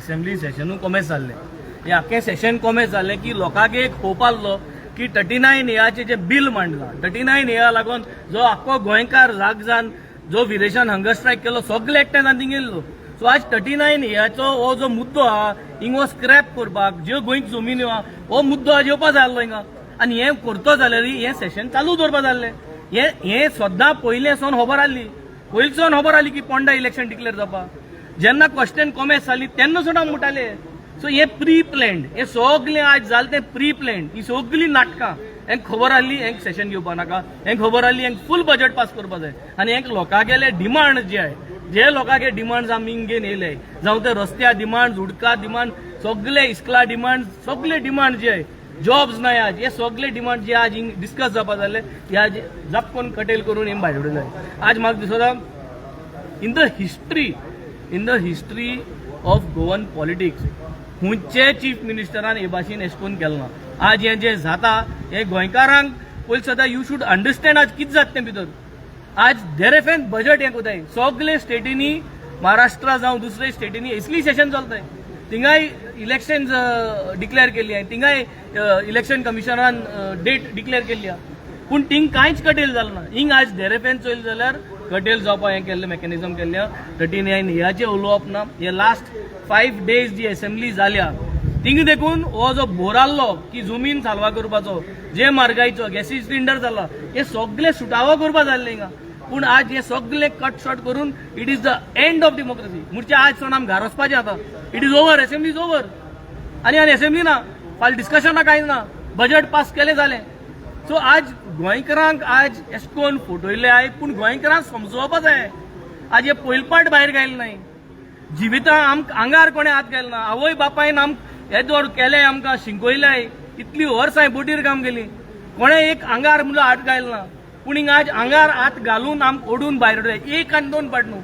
Assembly सेशनू कोमेस जाल्लें हे आख्खें सेशन कोमेस जाल्लें की लोकांक एक होप आसलो की 39 एचे जे बिल मांडलां 39 ए लागून जो आख्खो गोंयकार जाग जावन जो विरेशान हंगर स्ट्रायक केलो सगळे एकठांय जावन थिंग येयल्लो. सो आज 39 एचो हो जो मुद्दो आहा हिंगो स्क्रॅप करपाक ज्यो गोंयक जमिन्यो आहा हो मुद्दो आज येवपा जाय आसलो हिंगा आनी हें करतो जाल्यार हें सेशन चालू दवरपा जाल्लें. हें सद्दां पयलें सावन खबर आसली पयलींच्यान खबर आसली की पोंडा इलेक्शन डिक्लेअर जावपा. जेन्ना क्वेश्चन कॉमेस जाली तेन्ना सुद्दां म्हणटाले. सो हे प्री प्लॅन्ड हे सगळें आज जालें तें प्री प्लॅन्ड ही सगळीं नाटकां. हेंक खबर आसली हेंक सेशन घेवपा नाका हेंक खबर आसली हेंक फूल बजेट पास करपा जाय आनी हेंक लोकांगेले डिमांड जे आय जे लोकांगे डिमांड्स आमी हिंगेन येयले जावं ते रस्त्या डिमांड उदका डिमांड सगळे इस्कला डिमांड सगळे डिमांड जे आय जॉब्स नाय आज हे सगळे डिमांड जे आज हिंग डिस्कस जावपा जाल्ले ते आज जापकोन कटेल करून हें भायर उडयले. आज म्हाका दिसता in the history of Goan politics खुंयचे चीफ मिनिस्टरान हे भाशेन एश कोन्न केलें ना. आज हें जें जाता हें गोंयकारांक पयलीं सदां यू शूड अंडरस्टँड आज कितें जाता तें भितर. आज देरेफेन बजेट हें कोताय सगळे स्टेटीनी महाराष्ट्रा जावं दुसरे स्टेटीनी असली सेशन चलताय थिंगाय इलेक्शन डिक्लेअर केल्ली आय थिंगाय इलेक्शन कमिशनान डेट डिक्लेअर केल्ली आहा पूण थिंग कांयच कटेल जालें ना. हिंग आज देरेफेन चोयल जाल्यार कटेल जावपा हें केल्लें मेकॅनिझम केल्लें 39 हेचें उलोवप ना. हे लास्ट 5 days जी असेंब्ली जाल्या थिंग देखून हो जो बोर आसलो की जमीन साल्वा करपाचो जे म्हारगायेचो गॅसी सिलिंडर जाला हे सगळे सुटावो करपा जाल्ले हिंगा. पूण आज हे सगळे कट शॉर्ट करून it is the end of democracy म्हणजे आज सोन आमी घरा वचपाचें आतां it is over assembly is over आनी असेंब्ली ना फाल डिस्कशना कांय ना बजेट पास केलें जालें. सो आज गोंयकारांक आज एश कोन्न फटयले आय पूण गोंयकारांक समजोवपा जाय आज हे पयलपाट भायर गायले नाय जिवितां आंगार कोणें हात घालना ना आवय बापायन येद वर केले आमकां शिंकयल्याय इतली वर्सां बोटीर काम केली कोणें एक आंगार म्हणलो हात घालना पूण हिंगा आज आंगार हात घालून आमकां ओडून भायर उडयले. एक आनी दोन पाट न्हू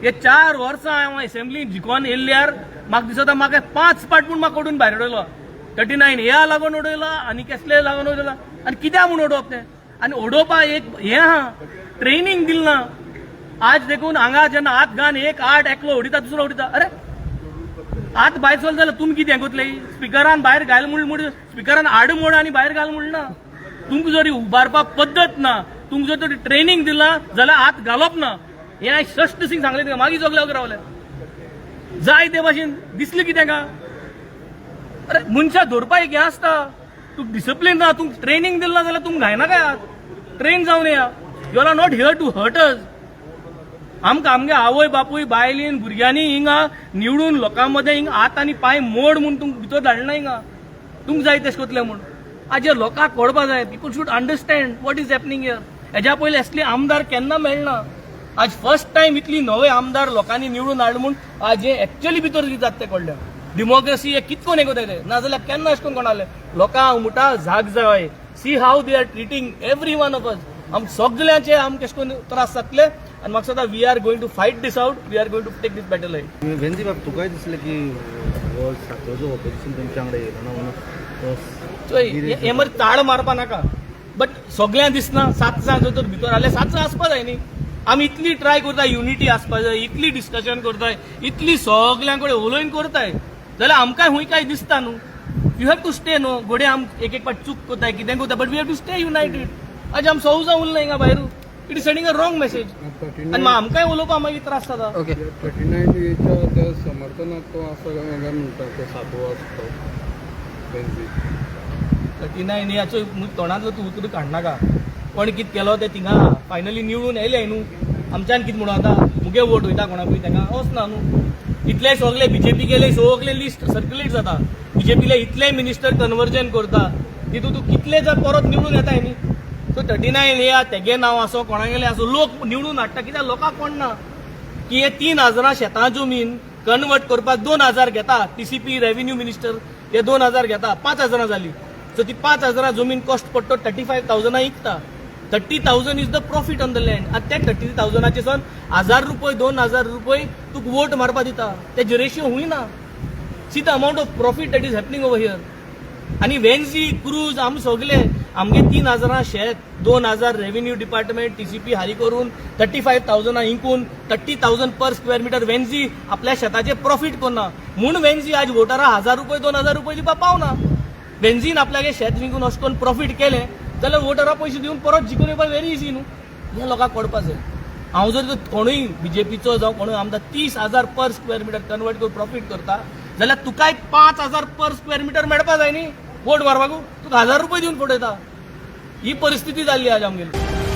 हे 4 वर्सां हांव असेंब्लीन जिखोन येयल्यार म्हाका दिसता म्हाका 5 पाट पूण म्हाका ओडून भायर उडयलो. 39 ह्या लागून उडयला आनी कसले लागून उडयला आनी कित्याक म्हूण उडोवप तें आनी उडोवपा एक हें आहा ट्रेनिंग दिल ना. आज देखून हांगा जेन्ना हात घान एक आठ एकलो उडयता दुसरो उडयता अरे हात भायर चल जाल्यार तुमी कितें कोतले स्पिकरान भायर घाल म्हूण स्पिकरान हाड म्हूण आनी भायर घाल म्हूण ना. तुमकां जरी उबारपाक पद्दत ना तुमकां जर ट्रेनिंग दिला जाल्यार हात घालप ना. हें हांवें श्रेष्ठ सिंग सांगलें तुका मागीर सगळे वगैरे रावले जाय ते भाशेन दिसलें कितें का अरे मनशां धरपा एक हें आसता तुका डिसिप्लीन ना तुमकां ट्रेनिंग दिला जाल्यार तुमकां घायना काय हात ट्रेन जावन येया you are not here to hurt us. आमकां आमगे आवय बापूय बायलीन भुरग्यांनी हिंगा निवडून लोकां मदें हिंगा हात आनी पांय मोड म्हूण तुमकां भितर धाडना हिंगा तुमकां जाय तशें कोतलें म्हूण. आज लोकांक कळपा जाय people should understand what is happening here. हेज्या पयलीं असले आमदार केन्ना मेळना. आज फर्स्ट टायम इतली नवे आमदार लोकांनी निवडून हाड म्हूण आज हे एक्चुअली भितर कितें जाता तें कळ्ळें. डेमोक्रेसी हे कितको हें कोताय ते नाजाल्यार केन्ना अशें करून कोणालें लोकांक मुठा जाग जाय see how they are treating every one of us. आम सगळ्यांचे आमकां कशें करून त्रास जातले आनी म्हाका दिसता we are going to fight this out we are going to take this battle out. वेंजी बाब तुकाय दिसलें की हो सातवो ऑपोजिशन तुमच्या वांगडा येयलो ना म्हणून हे मरे ताळ मारपा नाका बट सगळ्यांक दिसना 7 जाण जर तर भितर आले 7 जाण आसपा जाय न्ही. आमी इतली ट्राय करताय युनिटी आसपा जाय इतली डिस्कशन करताय इतली सगळ्यां कडेन उलोवन करताय जाल्यार आमकांय खूंय काय दिसता न्हू. यू हॅव टू स्टे न्हू घोडे आम एक पाट चूक करताय कितें करता but we have to stay united. आज आम 100 जावन उरले हिंगा भायर it is sending a wrong message आनी आमकांय उलोवपा मागीर त्रास जाता. ओके 39 समर्थनाक तो असं म्हणटा तो 7वो आसतो 39 याचो तोंडांतलो तूं उतर काडनाका कोण कितें केलो तें थिंगा फायनली निवडून येयले न्हू आमच्यान कितें म्हणून आतां मुगे वोट वयता कोणाकूय तांकां वचना न्हू. इतले सगळे बीजेपी गेले सगळे लिस्ट सर्क्युलेट जाता बीजेपीले इतले मिनिस्टर कन्वर्जन करता तितून तूं कितले जर परत निवडून येताय न्ही. सो 39 या तेगे नांव आसो कोणागेलें आसो लोक निवडून हाडटा कित्याक लोकांक कोणना की हे 3000 शेतां जमीन कन्वर्ट करपाक 2000 घेता टीसीपी रेव्हेन्यू मिनिस्टर हे 2000 घेता 5000 जाली. सो ती 5000 जमीन कॉस्ट पडटा 35,000 विकता 30,000 is the profit on the land. आतां त्या 30,000 सोन 1000 रुपये 2000 रुपये तुका वोट मारपा दिता तेजे रेशियो हुयना. See the amount of profit that is happening over here. आनी वेन्सी क्रूज आमी सगळे आमगे 3,000 शेत 2,000 रेव्हेन्यू डिपार्टमेंट TCP हारी करून 35,000 इंकून 30,000 पर स्क्वेअर मीटर वेन्झी आपल्या शेताचे प्रॉफिट करना म्हूण वेन्झी आज वोटरां 1,000 रुपये 2,000 रुपये दिवपाक पावना. वेन्झीन आपल्यागे शेत विकून अशें करून प्रॉफिट केलें जाल्यार वोटरां पयशे दिवन परत जिखून येवपाक व्हेरी इझी न्हू. हें लोकांक कळपाक जाय. हांव जर कोणूय BJPचो जावं कोणूय आमदार 30,000 पर स्क्वेअर मीटर कन्वर्ट करून प्रॉफिट करता जाल्यार तुकाय 5,000 पर स्क्वेअर मीटर मेळपाक जाय न्ही वोट मारपाक. तुका 1,000 रुपये दिवन फटयता. ही परिस्थिती जाल्ली आज आमगेली.